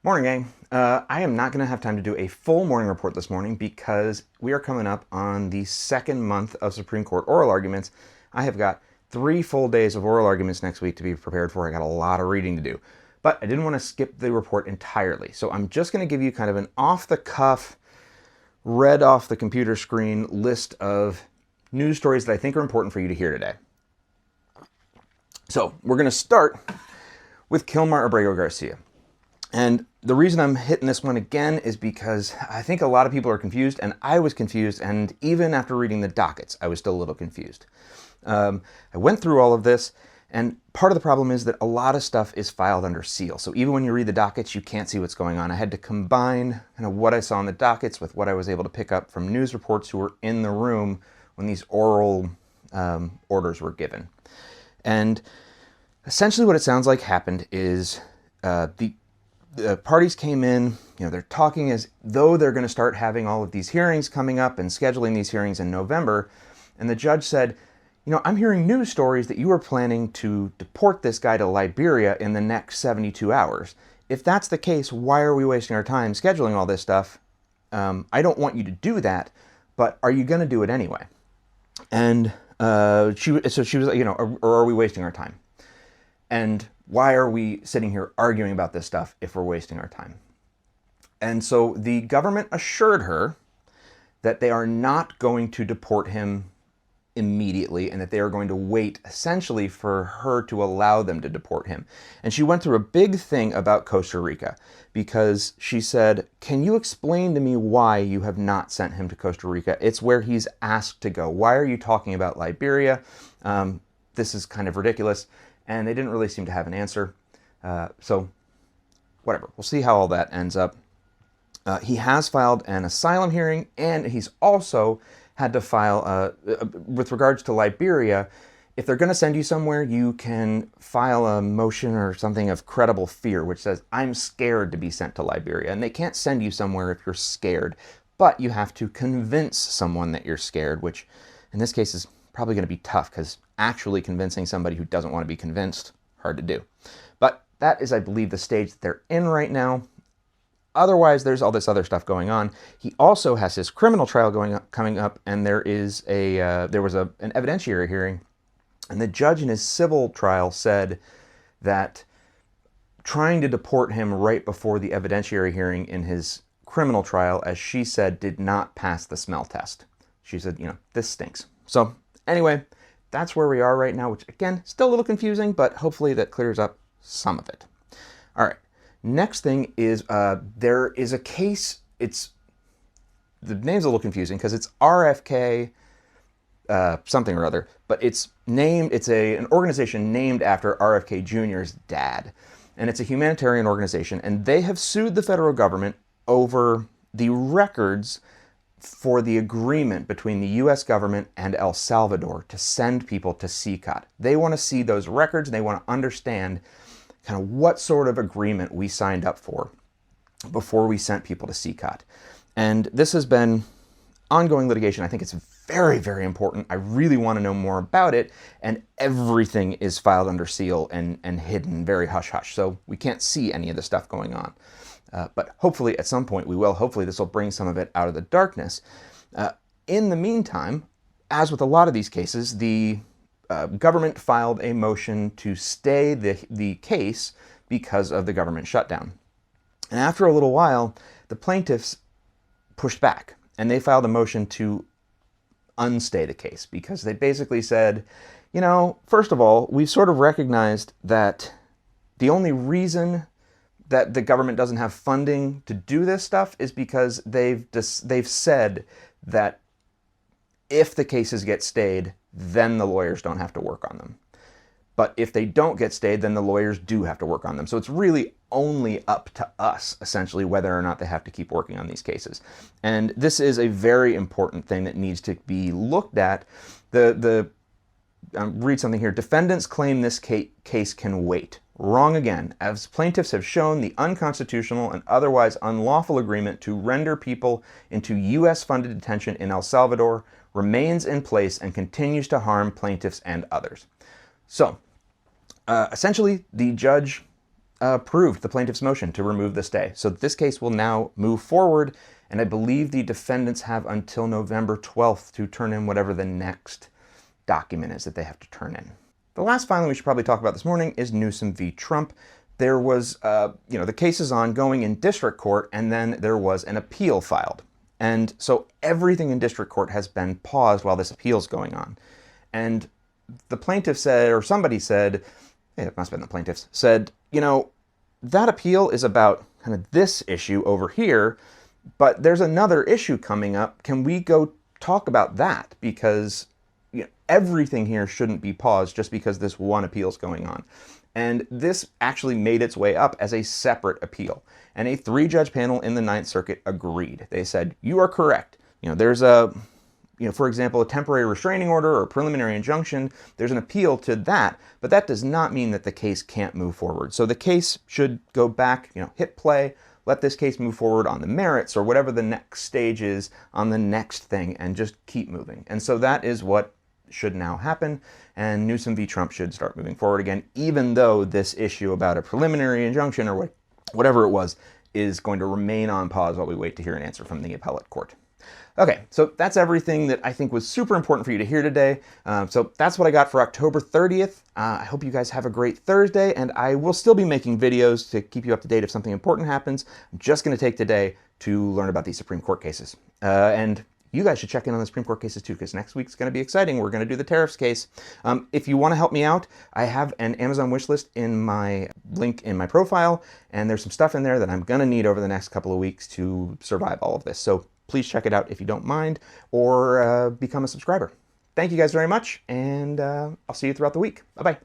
Morning, gang. I am not going to have time to do a full morning report this morning because we are coming up on the second month of Supreme Court oral arguments. I have got 3 full days of oral arguments next week to be prepared for. I got a lot of reading to do, but I didn't want to skip the report entirely. So I'm just going to give you kind of an off-the-cuff, read off the computer screen list of news stories that I think are important for you to hear today. So we're going to start with Kilmer Orgo Garcia. And the reason I'm hitting this one again is because I think a lot of people are confused, and I was confused, and even after reading the dockets, I was still a little confused. I went through all of this, and part of the problem is that a lot of stuff is filed under seal. So even when you read the dockets, you can't see what's going on. I had to combine kind of what I saw in the dockets with what I was able to pick up from news reports who were in the room when these oral orders were given. And essentially what it sounds like happened is the parties came in, they're talking as though they're going to start having all of these hearings coming up and scheduling these hearings in November. And the judge said, I'm hearing news stories that you are planning to deport this guy to Liberia in the next 72 hours. If that's the case, why are we wasting our time scheduling all this stuff? I don't want you to do that, but are you going to do it anyway? And she was like, or are we wasting our time? And why are we sitting here arguing about this stuff if we're wasting our time? And so the government assured her that they are not going to deport him immediately and that they are going to wait essentially for her to allow them to deport him. And she went through a big thing about Costa Rica because she said, can you explain to me why you have not sent him to Costa Rica? It's where he's asked to go. Why are you talking about Liberia? This is kind of ridiculous. And they didn't really seem to have an answer. So whatever, we'll see how all that ends up. He has filed an asylum hearing, and he's also had to file, with regards to Liberia, if they're going to send you somewhere, you can file a motion or something of credible fear, which says, I'm scared to be sent to Liberia. And they can't send you somewhere if you're scared, but you have to convince someone that you're scared, which in this case is probably going to be tough because actually convincing somebody who doesn't want to be convinced, hard to do. But that is, I believe, the stage that they're in right now. Otherwise, there's all this other stuff going on. He also has his criminal trial coming up, and there was an evidentiary hearing, and the judge in his civil trial said that trying to deport him right before the evidentiary hearing in his criminal trial, as she said, did not pass the smell test. She said, this stinks. So anyway, that's where we are right now, which again, still a little confusing, but hopefully that clears up some of it. All right, next thing is there is a case, the name's a little confusing because it's RFK something or other, but it's an organization named after RFK Jr.'s dad. And it's a humanitarian organization, and they have sued the federal government over the records for the agreement between the U.S. government and El Salvador to send people to CCOT. They want to see those records, and they want to understand kind of what sort of agreement we signed up for before we sent people to CCOT. And this has been ongoing litigation. I think it's very, very important. I really want to know more about it, and everything is filed under seal and hidden very hush-hush, so we can't see any of the stuff going on. But hopefully at some point we will. Hopefully this will bring some of it out of the darkness. In the meantime, as with a lot of these cases, the government filed a motion to stay the case because of the government shutdown. And after a little while, the plaintiffs pushed back, and they filed a motion to unstay the case because they basically said, first of all, we've sort of recognized that the only reason that the government doesn't have funding to do this stuff is because they've said that if the cases get stayed, then the lawyers don't have to work on them. But if they don't get stayed, then the lawyers do have to work on them. So it's really only up to us, essentially, whether or not they have to keep working on these cases. And this is a very important thing that needs to be looked at. Read something here. Defendants claim this case can wait. Wrong again, as plaintiffs have shown the unconstitutional and otherwise unlawful agreement to render people into U.S.-funded detention in El Salvador remains in place and continues to harm plaintiffs and others. So, essentially, the judge approved the plaintiff's motion to remove the stay. So this case will now move forward, and I believe the defendants have until November 12th to turn in whatever the next document is that they have to turn in. The last filing we should probably talk about this morning is Newsom v. Trump. There was, the case is ongoing in district court, and then there was an appeal filed. And so everything in district court has been paused while this appeal is going on. And the plaintiff said, or somebody said, it must have been the plaintiffs, said, that appeal is about kind of this issue over here, but there's another issue coming up. Can we go talk about that? Because everything here shouldn't be paused just because this one appeal is going on. And this actually made its way up as a separate appeal. And a 3-judge panel in the Ninth Circuit agreed. They said, you are correct. There's for example, a temporary restraining order or a preliminary injunction, there's an appeal to that, but that does not mean that the case can't move forward. So the case should go back, hit play, let this case move forward on the merits or whatever the next stage is on the next thing, and just keep moving. And so that is what should now happen, and Newsom v. Trump should start moving forward again, even though this issue about a preliminary injunction or whatever it was is going to remain on pause while we wait to hear an answer from the appellate court. Okay, so that's everything that I think was super important for you to hear today. So that's what I got for October 30th. I hope you guys have a great Thursday, and I will still be making videos to keep you up to date if something important happens. I'm just going to take today to learn about these Supreme Court cases. And you guys should check in on the Supreme Court cases too, because next week's going to be exciting. We're going to do the tariffs case. If you want to help me out, I have an Amazon wish list in my link in my profile, and there's some stuff in there that I'm going to need over the next couple of weeks to survive all of this. So please check it out if you don't mind, or become a subscriber. Thank you guys very much, and I'll see you throughout the week. Bye-bye.